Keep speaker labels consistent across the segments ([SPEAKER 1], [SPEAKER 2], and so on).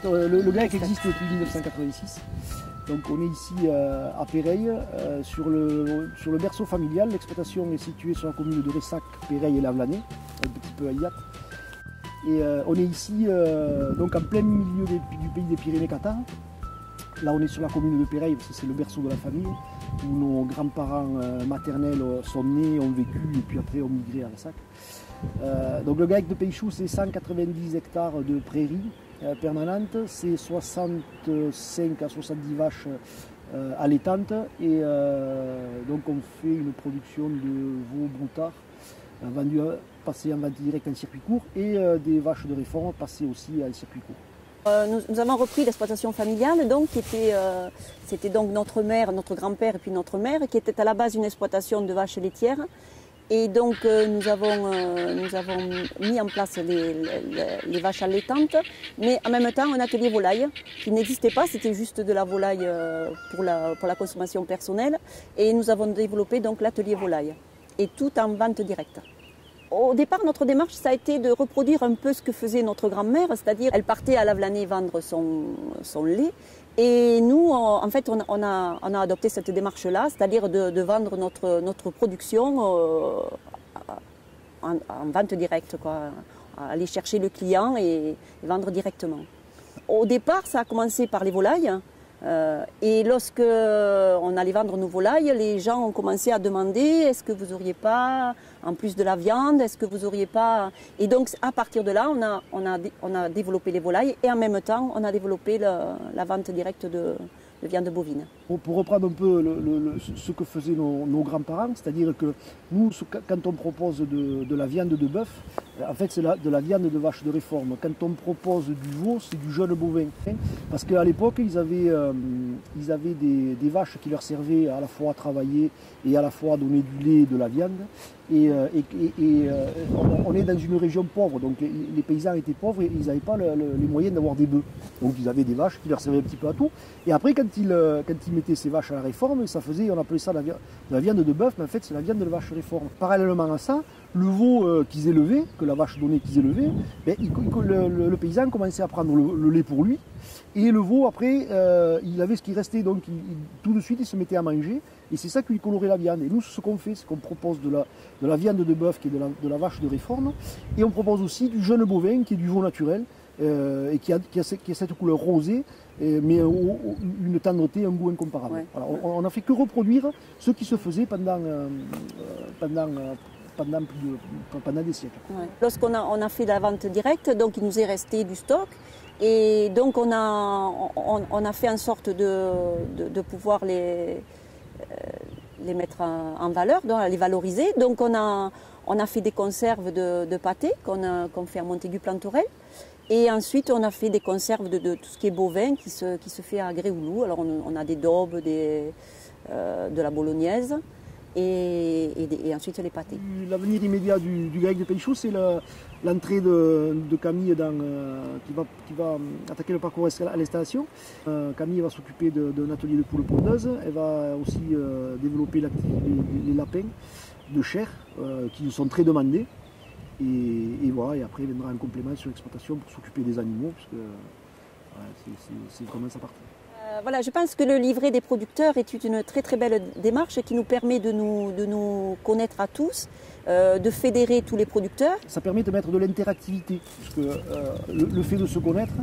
[SPEAKER 1] Le GAEC existe depuis 1986. Donc on est ici à Péreille, sur le berceau familial. L'exploitation est située sur la commune de Ressac, Péreille et Lavelanet, un petit peu à Ailhac. Et on est ici donc en plein milieu du pays des Pyrénées-Cathares. Là on est sur la commune de Péreille, parce que c'est le berceau de la famille, où nos grands-parents maternels sont nés, ont vécu et puis après ont migré à Ressac. Donc le GAEC de Peychou, c'est 190 hectares de prairies permanentes, c'est 65 à 70 vaches allaitantes et donc on fait une production de veaux broutards passés en vente directe en circuit court et des vaches de réforme passées aussi en circuit court.
[SPEAKER 2] Nous avons repris l'exploitation familiale, donc, c'était donc notre mère, notre grand-père et puis notre mère, qui était à la base une exploitation de vaches laitières. Et donc nous avons mis en place les vaches allaitantes, mais en même temps un atelier volaille qui n'existait pas, c'était juste de la volaille pour la consommation personnelle. Et nous avons développé donc l'atelier volaille, et tout en vente directe. Au départ, notre démarche, ça a été de reproduire un peu ce que faisait notre grand-mère, c'est-à-dire elle partait à Lavelanet vendre son lait. Et nous, en fait, on a adopté cette démarche-là, c'est-à-dire de vendre notre production en vente directe, quoi. Aller chercher le client et vendre directement. Au départ, ça a commencé par les volailles. Et lorsque on allait vendre nos volailles, les gens ont commencé à demander est-ce que vous n'auriez pas, en plus de la viande, est-ce que vous n'auriez pas... Et donc à partir de là, on a développé les volailles et en même temps, on a développé la vente directe de viande bovine.
[SPEAKER 1] Pour reprendre un peu ce que faisaient nos grands-parents, c'est-à-dire que nous, quand on propose de la viande de bœuf, en fait c'est de la viande de vache de réforme. Quand on propose du veau, c'est du jeune bovin. Parce qu'à l'époque, ils avaient des vaches qui leur servaient à la fois à travailler et à la fois à donner du lait et de la viande. On est dans une région pauvre, donc les paysans étaient pauvres et ils n'avaient pas les moyens d'avoir des bœufs. Donc ils avaient des vaches qui leur servaient un petit peu à tout. Et après, quand ils mettaient ces vaches à la réforme, on appelait ça la viande de bœuf, mais en fait c'est la viande de vache réforme. Parallèlement à ça, le veau qu'ils élevaient, que la vache donnait qu'ils élevaient, ben, le paysan commençait à prendre le lait pour lui. Et le veau, après, il avait ce qui restait, donc tout de suite il se mettait à manger. Et c'est ça qui lui colorait la viande. Et nous, ce qu'on fait, c'est qu'on propose de la viande de bœuf, qui est de la vache de réforme. Et on propose aussi du jeune bovin, qui est du veau naturel, et qui a cette couleur rosée, mais une tendreté, un goût incomparable. Ouais. Voilà, on n'a fait que reproduire ce qui se faisait pendant des siècles. Ouais.
[SPEAKER 2] Lorsqu'on a fait la vente directe, donc il nous est resté du stock. Et donc on a fait en sorte de pouvoir les mettre en valeur, donc les valoriser. Donc on a fait des conserves de pâté qu'on fait à Montaigu-Plantorel. Et ensuite on a fait des conserves de tout ce qui est bovin qui se fait à Gréoulou. Alors on a des daubes, de la bolognaise. Et ensuite les pâtés.
[SPEAKER 1] L'avenir immédiat du GAEC de Peychou, c'est l'entrée de Camille qui va attaquer le parcours à l'installation. Camille va s'occuper d'un atelier de poules pondeuses. Elle va aussi développer les lapins de chair qui sont très demandés. Et voilà, et après il viendra un complément sur l'exploitation pour s'occuper des animaux, parce que voilà, c'est vraiment sa partie.
[SPEAKER 2] Voilà, je pense que le livret des producteurs est une très très belle démarche qui nous permet de nous connaître à tous, de fédérer tous les producteurs.
[SPEAKER 1] Ça permet de mettre de l'interactivité, parce que le fait de se connaître,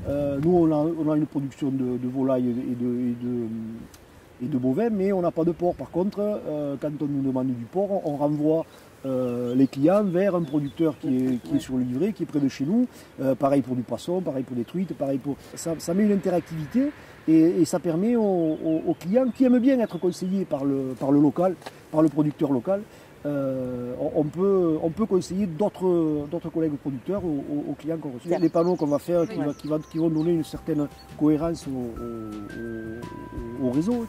[SPEAKER 1] nous on a une production de volailles et de bovins, mais on n'a pas de porc. Par contre, quand on nous demande du porc, on renvoie les clients vers un producteur qui est sur le livret, qui est près de chez nous. Pareil pour du poisson, pareil pour des truites, pareil pour... Ça met une interactivité et ça permet aux clients qui aiment bien être conseillés par le local, par le producteur local. On peut conseiller d'autres collègues producteurs aux clients qu'on reçoit. Les panneaux qu'on va faire qui vont donner une certaine cohérence au réseau,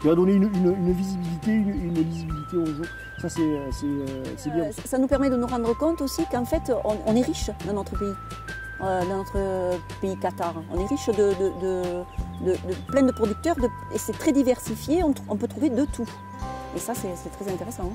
[SPEAKER 1] qui va donner une visibilité, une lisibilité au réseau. Ça c'est bien.
[SPEAKER 2] Ça nous permet de nous rendre compte aussi qu'en fait on est riche dans notre pays. Dans notre pays Qatar. On est riche de plein de producteurs et c'est très diversifié, on peut trouver de tout. Et ça, c'est très intéressant.